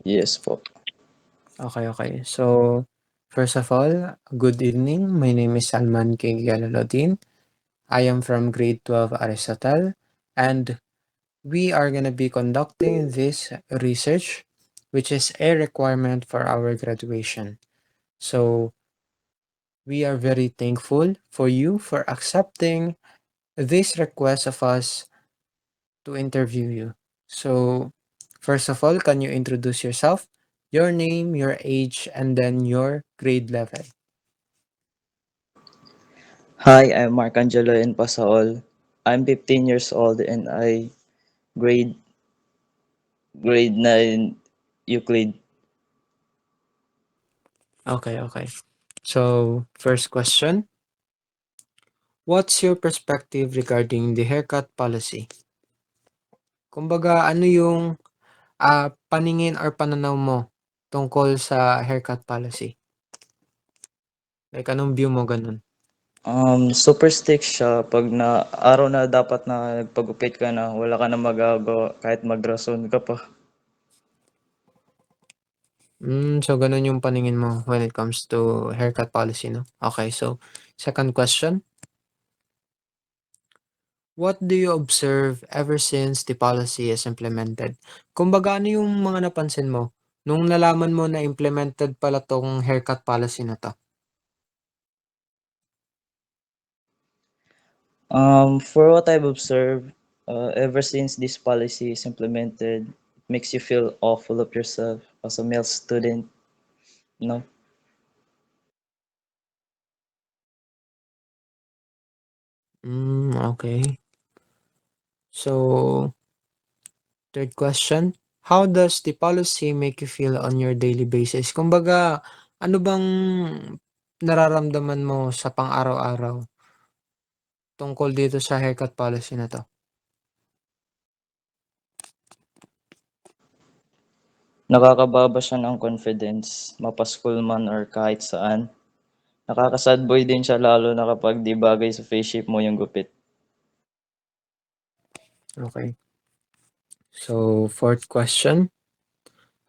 Yes po. Okay, okay. So, first of all, good evening. My name is Salman K. Galalodin. I am from grade 12 Aristotle, and we are going to be conducting this research, which is a requirement for our graduation. So, we are very thankful for you for accepting this request of us to interview you. So, first of all, can you introduce yourself, your name, your age, and then your grade level? Hi, I'm Marcangelo N. Pasaol. I'm 15 years old and I grade grade 9 Euclid. Okay, okay. So, first question, what's your perspective regarding the haircut policy? Kumbaga, ano yung paningin or pananaw mo tungkol sa haircut policy? Like, anong view mo ganun? Super strict siya pag na araw na dapat na nagpagupit ka na, wala ka na magagawa kahit magrason ka pa. So ganun yung paningin mo when it comes to haircut policy, no? Okay, so second question, what do you observe ever since the policy is implemented? Kumbaga, ano yung mga napansin mo nung nalaman mo na implemented pala tong haircut policy na 'to? For what I've observed, ever since this policy is implemented, it makes you feel awful of yourself as a male student, you know. Okay. So, third question, how does the policy make you feel on your daily basis? Kumbaga, ano bang nararamdaman mo sa pang-araw-araw tungkol dito sa haircut policy na 'to? Nakakababa siya ng confidence, mapa-school man or kahit saan. Nakaka-sad boy din siya lalo na kapag 'di bagay sa face shape mo yung gupit. Okay. So, fourth question,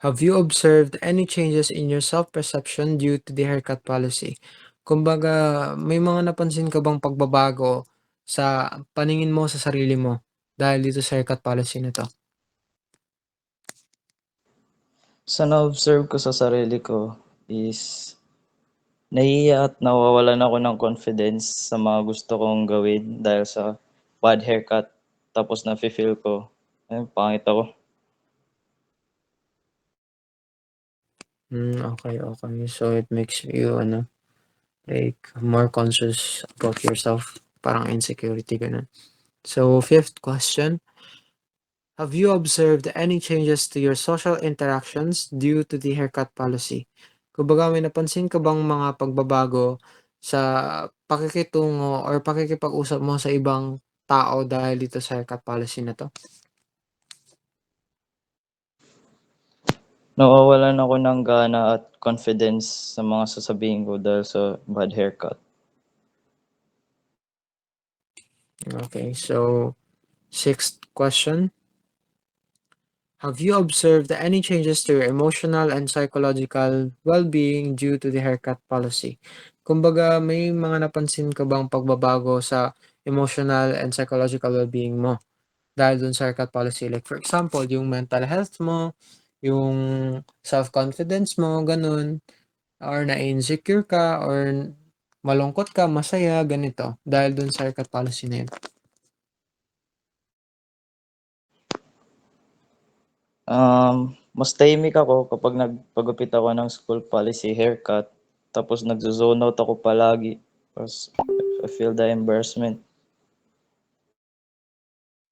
have you observed any changes in your self-perception due to the haircut policy? Kumbaga, may mga napansin ka bang pagbabago sa paningin mo sa sarili mo dahil dito sa haircut policy na 'to? Sa na-observe ko sa sarili ko is nahihiya at nawawalan ako ng confidence sa mga gusto kong gawin dahil sa bad haircut. Tapos nafe-feel ko, ayun, pangit ako. Okay, okay. So, it makes you ano, like more conscious about yourself, parang insecurity gano'n. So, fifth question, have you observed any changes to your social interactions due to the haircut policy? Kumbaga, may napansin ka bang mga pagbabago sa pakikitungo or pakikipag-usap mo sa ibang tao dahil dito sa haircut policy na 'to? Nawawalan ako ng gana at confidence sa mga sasabihin ko dahil sa bad haircut. Okay, so sixth question, have you observed any changes to your emotional and psychological well-being due to the haircut policy? Kumbaga, may mga napansin ka bang pagbabago sa emotional and psychological well-being mo dahil dun sa haircut policy? Like for example, yung mental health mo, yung self-confidence mo, ganun, or na-insecure ka, or malungkot ka, masaya, ganito, dahil dun sa haircut policy na yun. Mas tahimik ako kapag nagpagupit ako ng school policy haircut. Tapos nagzo-zone out ako palagi. Tapos I feel the embarrassment.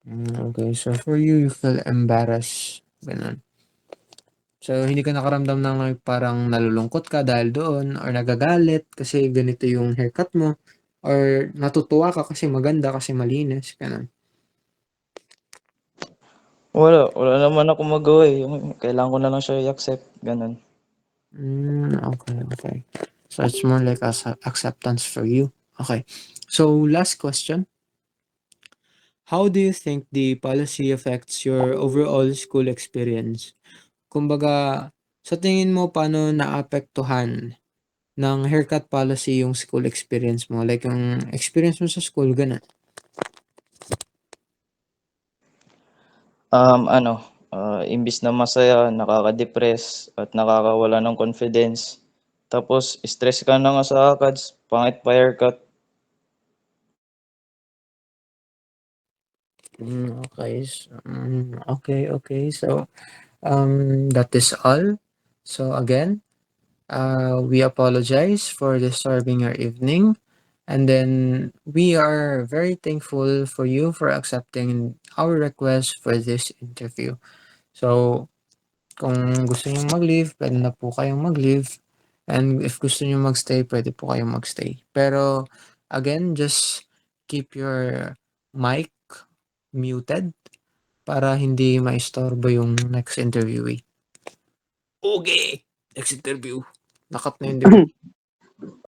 Okay, so for you, you feel embarrassed, ganun. So, hindi ka nakaramdam ng like, parang nalulungkot ka dahil doon or nagagalit kasi ganito yung haircut mo or natutuwa ka kasi maganda, kasi malinis, gano'n? Wala naman ako magawa eh. Kailangan ko na lang siya i-accept, ganun. Okay, okay. So, it's more like as acceptance for you. Okay. So, last question. How do you think the policy affects your overall school experience? Kumbaga, Sa tingin mo paano naapektuhan ng haircut policy yung school experience mo? Like yung experience mo sa school, gano'n? Ano, imbis na masaya, nakaka-depress at nakakawala ng confidence. Tapos stress ka na nga sa ACADS, pangit pa haircut. Okay. So, that is all. So again, we apologize for disturbing your evening. And then we are very thankful for you for accepting our request for this interview. So, kung gusto niyo mag-leave, pwede na po kayong mag-leave. And if gusto niyo magstay, pwede po kayong magstay. Pero, again, just keep your mic muted para hindi maistorbo yung next interviewee. Okay! Next interview. Nakat na yun, di ba?